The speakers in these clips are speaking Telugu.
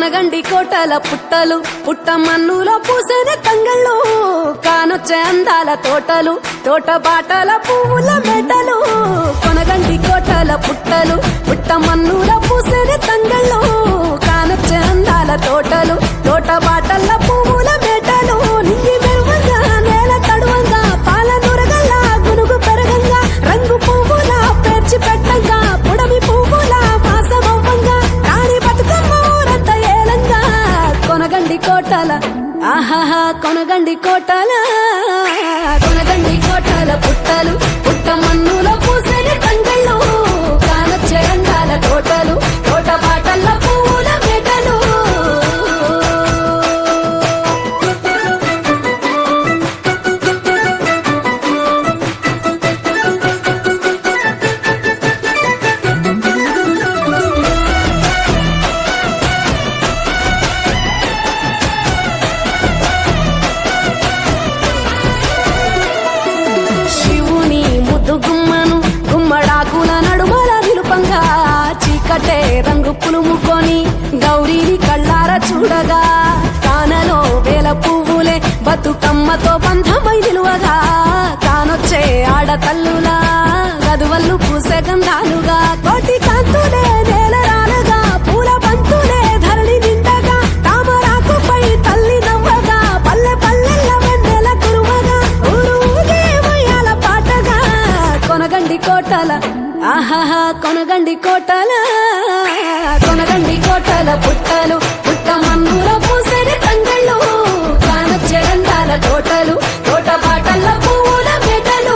కొనగండి కోటల పుట్టలు పుట్ట మన్నులో పూసిన తంగళ్ళు కానొచ్చే అందాల తోటలు తోట బాటల పువ్వుల మెటలు కొనగండి కోటల పుట్టలు పుట్ట మన్నులో పూసిన తంగళ్ళు కానొచ్చే అందాల తోటలు తోట బాటల పువ్వుల మెటలు నింగి మెరువంగా నేల తడువంగా పాల నురగల్లా గునుగు పెరగంగా రంగు పువ్వుల పేర్చి పెట్టంగా పుడమి పువ్వుల మాసమవ్వంగా రాణి బతుకమ్మ ఊరంత ఏలంగా కొనగండి కోటల ఆహాహా కొనగండి కోటల కొనగండి కోటల పుట్టలు పుట్ట మన్నులో పూసిన తంగళ్ళు కానొచ్చే అందాల తోటలు తోట బాటల పువ్వుల మెటలు శివుని ముద్దు గుమ్మను గుమ్మడాకుల నడుమల నిలుపంగా చీకటే రంగు పులుముకొని గౌరీని కళ్ళార చూడగా కానలో వేల పువ్వులే బతుకమ్మతో బంధమై నిలువగా కానొచ్చే ఆడతల్లులా గదువల్లు పూసే గంధాలుగా కోటి కాంతులే నేల రాలగా పూల బంతులే ధరణి నిండగా తామరాకుపై తల్లి నవ్వగా పల్లె పల్లెల్ల వెన్నెల కురువగా ఊరు ఊగే ఉయ్యాల పాటగా కొనగండి కోటల ఆహాహా కొనగండి కోటల కొనగండి కోటల పుట్టలు పుట్ట మన్నులో పూసిన తంగళ్ళు కానొచ్చే అందాల తోటలు తోట బాటల పువ్వుల మెటలు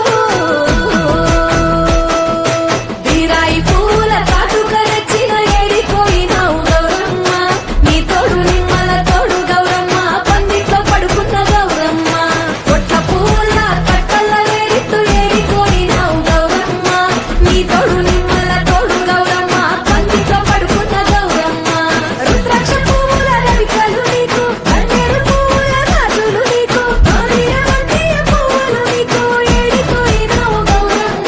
బీరాయి పువ్వుల కాటుకరెచ్చిన ఏడిపోయినావు గౌరమ్మ నీ తోడు నిమ్మల తోడు గౌరమ్మ పందిట్లో పడుకున్న గౌరమ్మ కొట్ల పువ్వుల కట్టల ఏరిట్టు ఏడిపోయినావు గౌరమ్మ నీ తోడు నిమ్మల తోడు గౌరమ్మ పందిట్లో పడుకున్న గౌరమ్మ రుద్రాక్ష పువ్వుల రవికలు నీకు కన్నేరు పువ్వుల గాజులు నీకు బంతియ పువ్వులు నీకు ఏడిపోయినావు గౌరమ్మ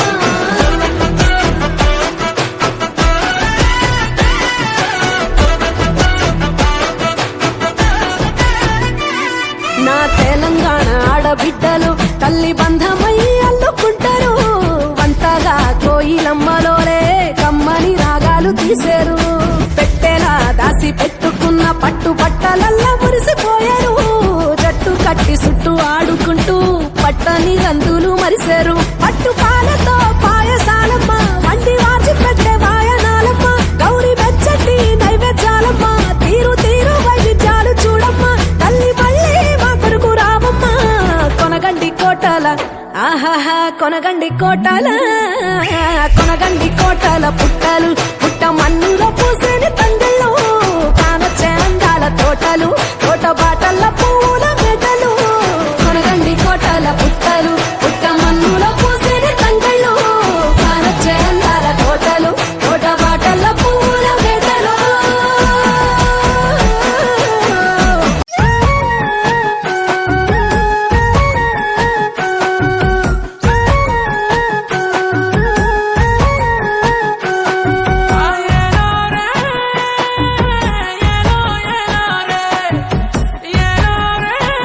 నా తెలంగాణ ఆడబిడ్డలు తల్లి బంధమై అల్లుకుంటారు వంతగా కోయిలమ్మలోనే కమ్మని రాగాలు తీశారు పెట్టేలా దాసి పెట్టుకున్న పట్టు బట్టలల్లా మురిసిపోయారు జట్టు కట్టి చుట్టూ ఆడుకుంటూ పట్టని గంతులు మరిశారు పట్టు పాలతో పాయసాలమ్మ వండి వాచి పెట్టే వాయనాలమ్మ గౌరీ వెచ్చటి నైవేద్యాలమ్మ తీరు తీరు వైవిధ్యాలు చూడమ్మ తల్లి మళ్ళీ మా కొరకు రావమ్మ కొనగండి కోటల ఆహాహా కొనగండి కోటల కొనగండి కోటల పుట్టలు పుట్ట మన్నులో పూసిన తంగళ్ళు కానొచ్చే అందాల తోటలు తోట బాటల పువ్వుల మెటలు కొనగండి కోటల పుట్టలు పుట్ట మన్నులో పూసిన తంగళ్ళు కానొచ్చే అందాల తోటలు తోట బాటల పువ్వుల మెటలు Yeah.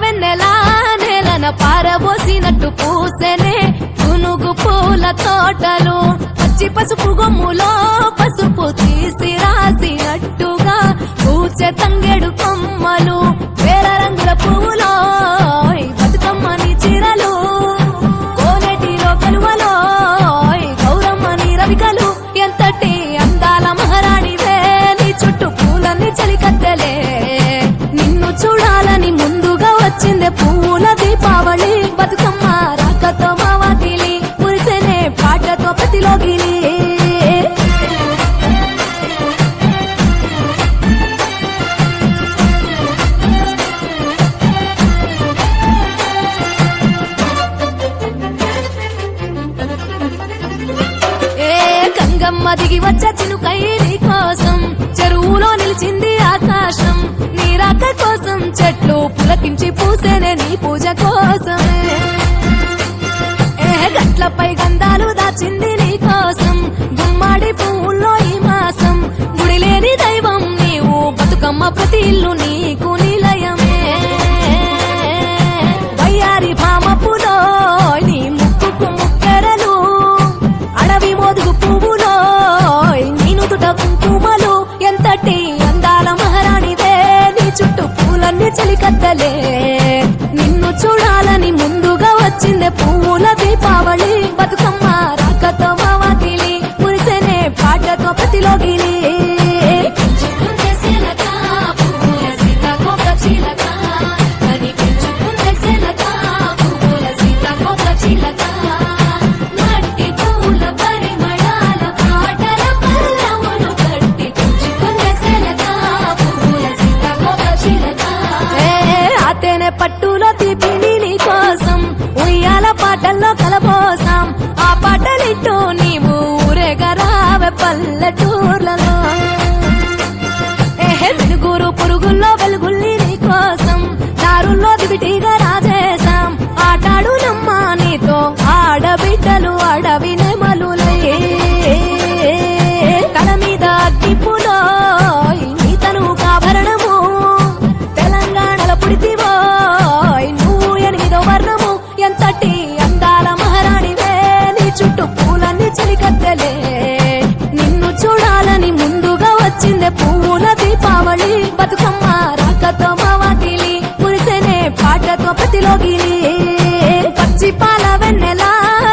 వెన్నెలా నేలన పారబోసినట్టు పూసెనే గునుగు పూల తోటలు పచ్చి పసుపు గొమ్ములో పసుపు తీసి రాసినట్టుగా పూచె తంగెడు కొమ్మలు వేల రంగుల పువ్వులో బతుకమ్మని చీరలు కోనేటిలో కలువలో గౌరమ్మని రవికలు ఎంతటి అందాల మహారాణివే నీ చుట్టూ పూలన్నీ చలికత్తెలే నిన్ను చూడాలని ముందుగా వచ్చిందే పూల దీపావళి బతుకమ్మ రాకతో మావాతిలి మురిసెనే పాటతో ప్రతిలోగిలి గంగమ్మ దిగి వచ్చే చినుకై నీ కోసం చెరువులో నిలిచింది ఆకాశం నీ రాక కోసం చెట్లు పులకించి పూసేనే నీ పూజ కోసమే గట్లపై గంధాలు దాచింది నీ కోసం గుమ్మాడి పువ్వుల్లో ఈ మాసం గుడి లేని దైవం నీవు బతుకమ్మ ప్రతి ఇల్లు నీకు నిలయమే వయ్యారి భామపులో నీ ముక్కుకు ముక్కెరలు అడవి మోదుగు పువ్వులో నీను తుట కుంకుమలు ఎంతటి అందాల మహారాణివే నీ చుట్టూ పూలన్నీ చలికత్తలే నిన్ను చూడాలని ముందుగా వచ్చిందే పూల దీపావళి బతుకమ్మ రాకతో మావాతిలి మురిసెనే పాటతో ప్రతిలోగిలి పట్టులో తీపిని నీ కోసం ఉయ్యాల పాటల్లో కలబోసాం ఆ పాటలిట్టు నీవు ఊరేగరావే పల్లెటూర్లలో వెలుగురు పురుగుల్లో వెలుగుల్ని నీ కోసం దారుల్లో దివిటిగా రాజేశాం ఆటాడు నమ్మా నీతో ఆడబిడ్డలు అడవి నెమలులే తల మీద అగ్గిపులో నీ తను కాభరణము తెలంగాణలో పుడితివో ఎంతటి అందాల మహారాణివే నీ చుట్టూ పూలన్నీ చలికత్తెలే నిన్ను చూడాలని ముందుగా వచ్చిందే పూల దీపావళి బతుకమ్మ రాకతో మావాతిలి మురిసెనే పాటతో ప్రతిలోగిలి పచ్చి పాల వెన్నెలా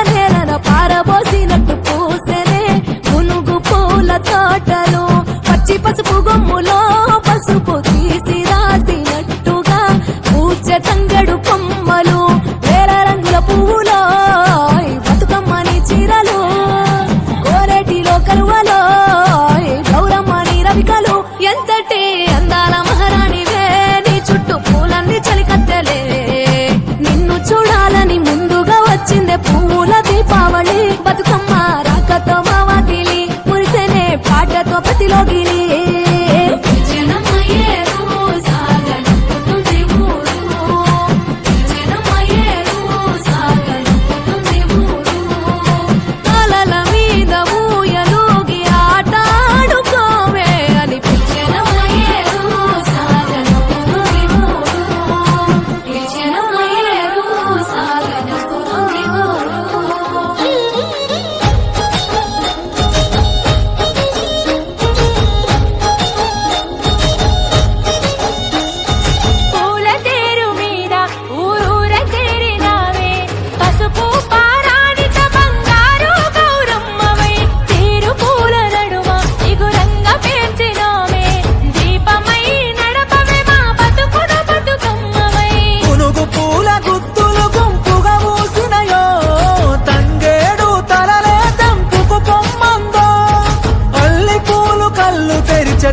నేలన పారబోసినట్టు పూసెనే గునుగు పూల తోటలు పచ్చి పసుపు గొమ్ములో పసుపు తీసి రాసినట్టుగా పూచె తంగెడు కొమ్మలు పువ్వులో బతుకమ్మని చీరలు కోరేటిలో కలువలో గౌరమ్మని రవికలు ఎంతటి అందాల మహారాణివే నీ చుట్టూ పూలన్నీ చలికత్తెలే నిన్ను చూడాలని ముందుగా వచ్చిందే పూల దీపావళి బతుకమ్మ రాకతో మావాతిలి మురిసెనే పాటతో ప్రతిలోగిలి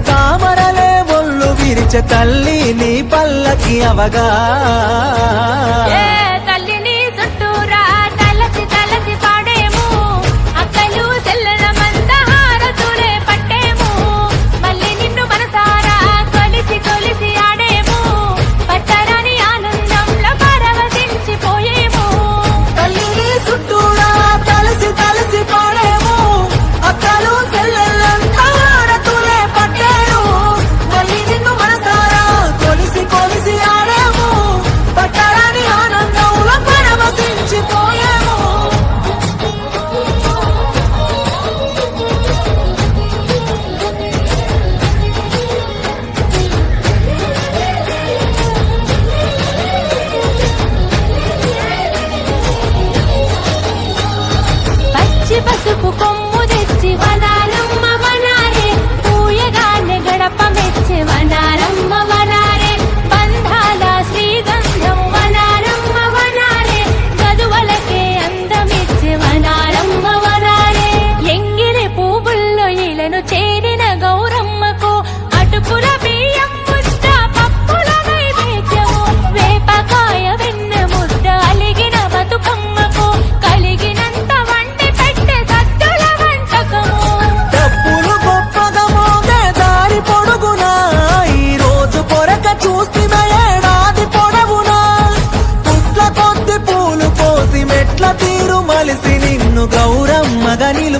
తామరలే ఒళ్ళు విరిచే తల్లి నీ పల్లకి అవగా తల్లిని చుట్టూరా తలసి తలసి పాడేము అక్కలు తెల్లల మంద హారతులే పట్టేము మళ్ళీ నిన్ను మనసారా కొలిసి కొలిసి ఆడేము పట్టరాని ఆనందంలో పరవశించిపోయేము తల్లిని చుట్టూరా తలసి తలసి పాడేము అక్కలు తెల్లలంతా హారతులే పట్టేము మళ్ళీ నిన్ను మనసారా కొలిసి కొలిసి ఆడేము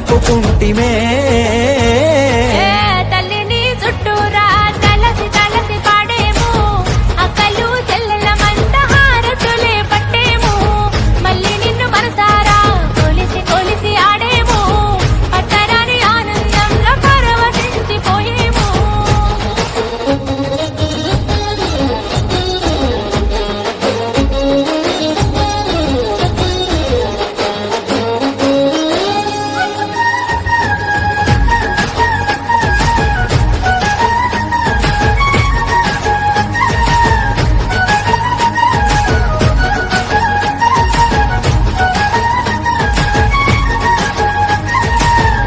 మొక్కుకుంటిమే ఏ తల్లిని చుట్టూరా తలసి తలసి పాడేము అక్కలు చెల్లెలమంతా హారతులే పట్టేము మళ్ళీ నిన్ను మనసారా కొలిసి కొలిసి ఆడేము పట్టరాని ఆనందంలో పరవశించిపోయేము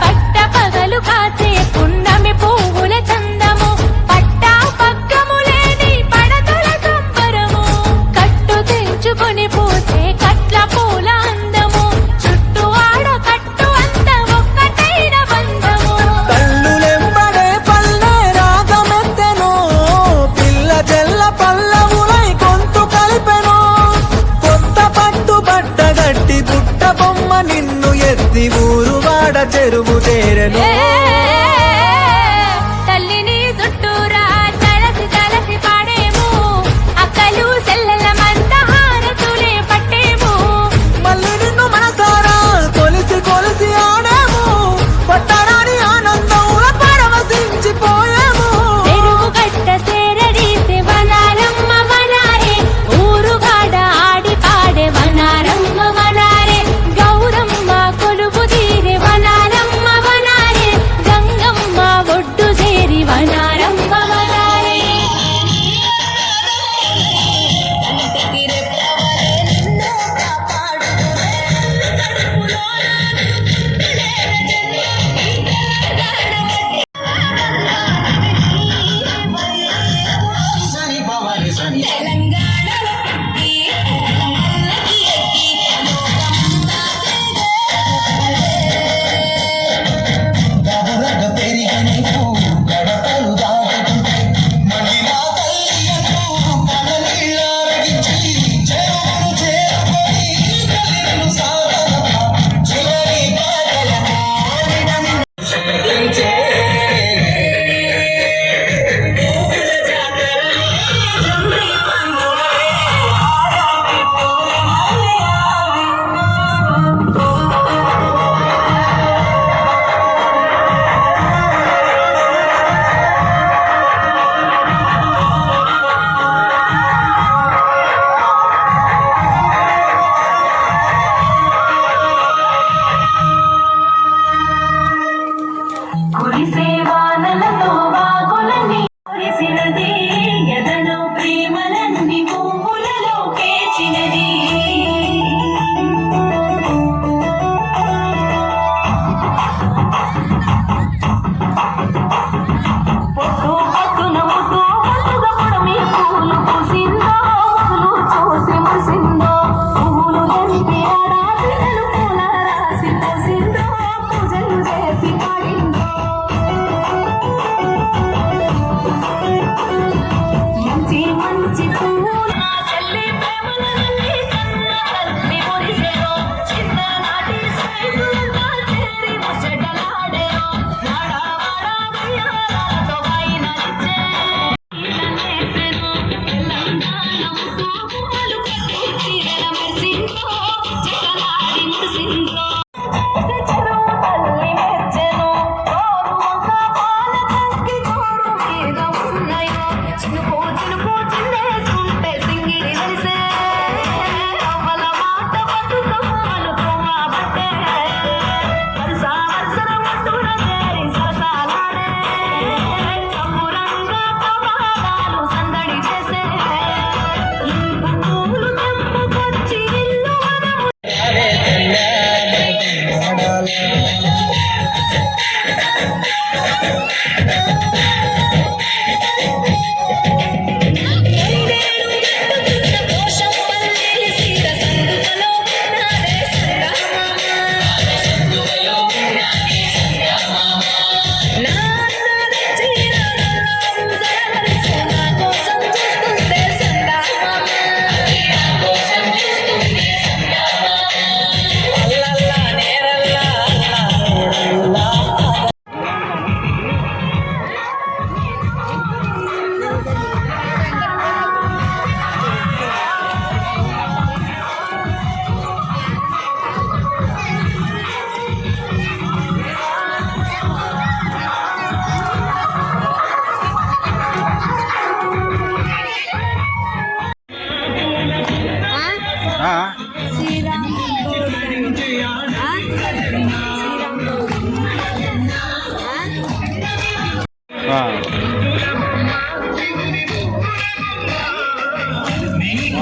పట్ట పగలు కాసే పున్నమి పువ్వుల చందము పట్టా పగ్గము లేని పడతుల సంబరము కట్టు తెంచుకొని పూసే కట్ల పూల అందము చుట్టూ ఆడ కట్టు అంత ఒక్కటైన బంధము కళ్ళులెంబడే పల్లె రాగమెత్తెను పిల్ల జల్ల పల్లవులై గొంతు కలిపెను కొత్త పట్టు బట్ట గట్టి బుట్ట బొమ్మ నిన్ను ఎత్తి ఊరు వాడ చెరువు చేరెను ఏ తల్లిని చుట్టూరా తలసి తలసి పాడేము అక్కలు చెల్లెలమంతా హారతులే పట్టేము మళ్ళీ నిన్ను మనసారా కొలిసి కొలిసి ఆడాము పట్టరాని ఆనందంలో పరవశించిపోయాము చెరువు గట్ట సేరడీసే వనారమ్మ వనారే ఊరుగాడ ఆడి పాడే వనారమ్మ వనారే గౌరమ్మ కొలువు తీరే వనారమ్మ వనారే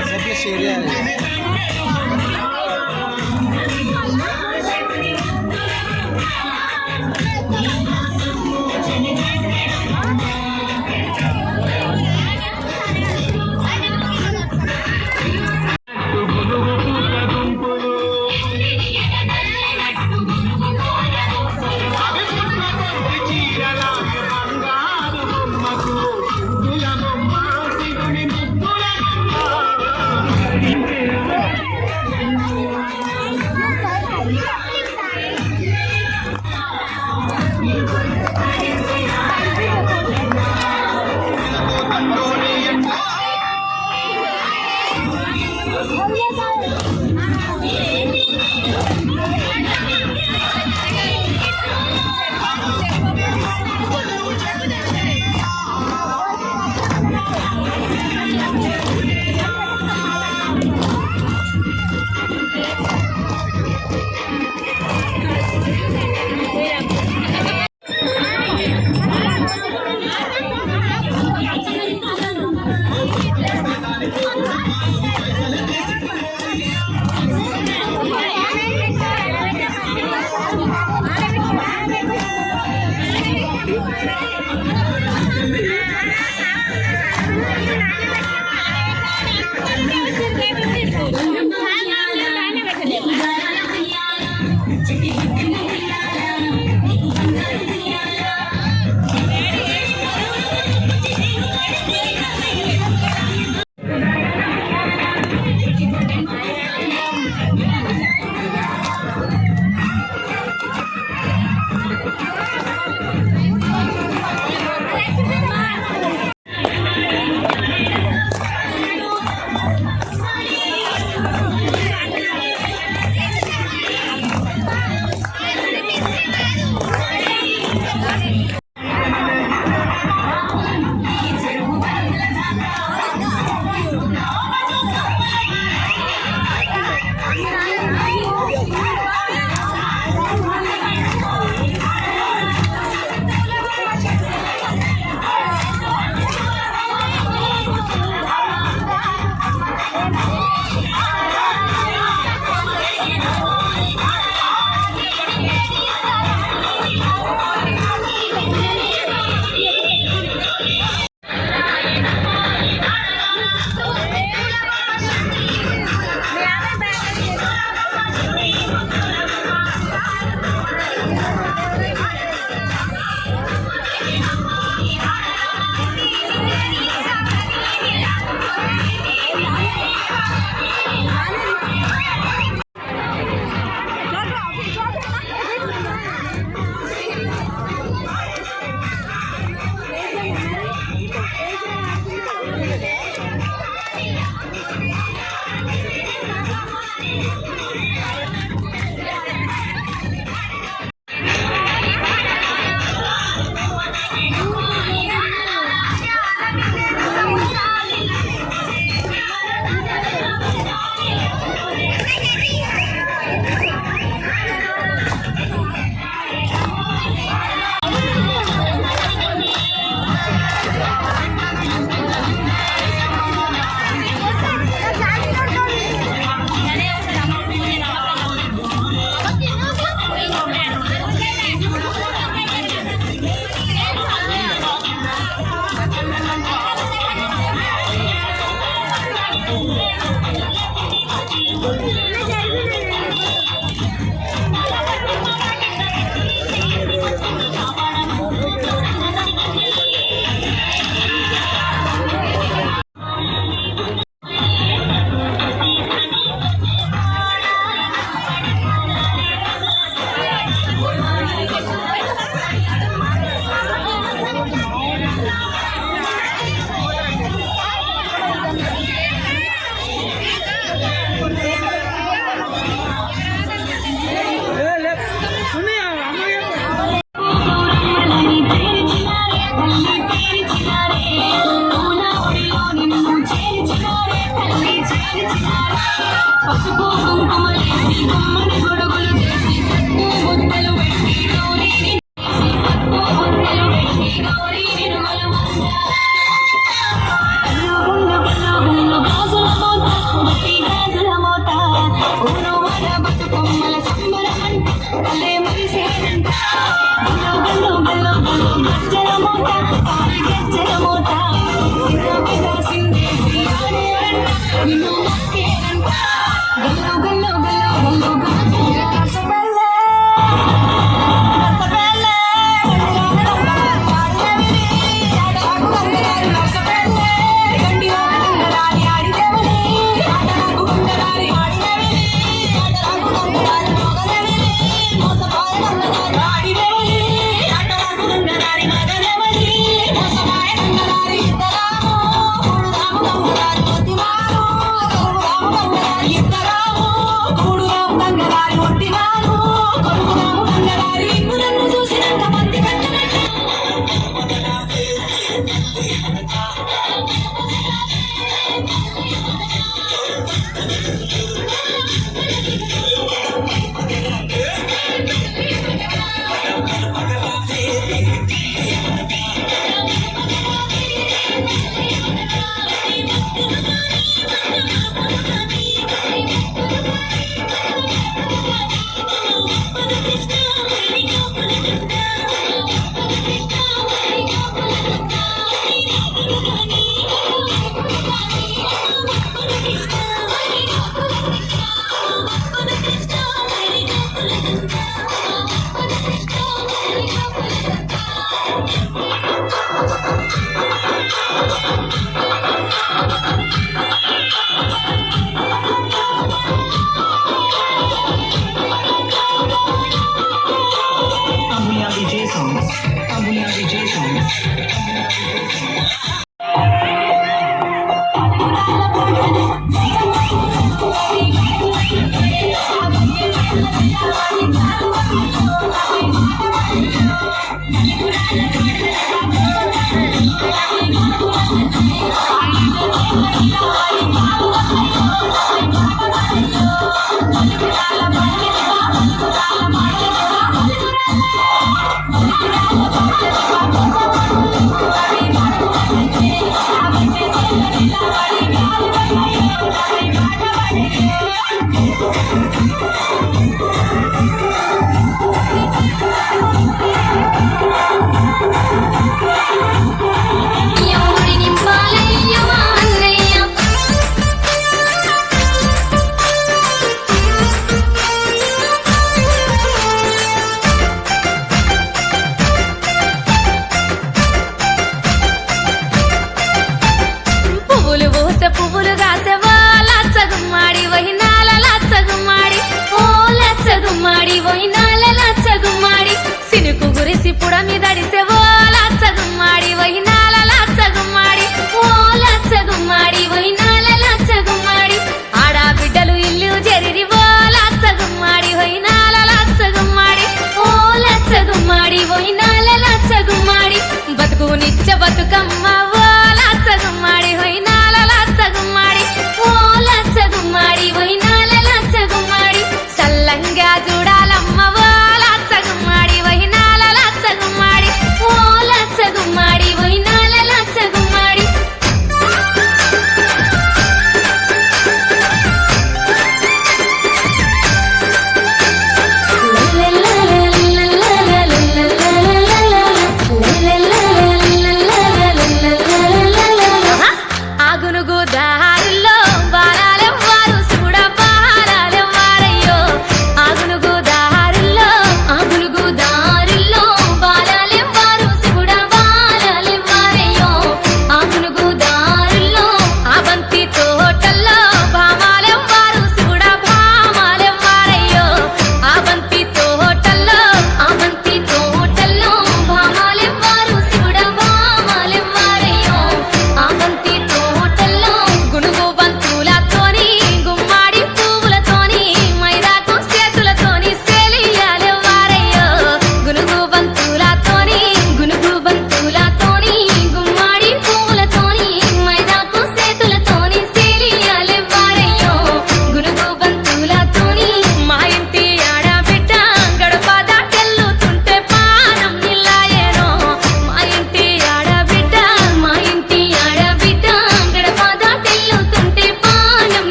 వాట్సాప్లో షేర్ చేయాలి.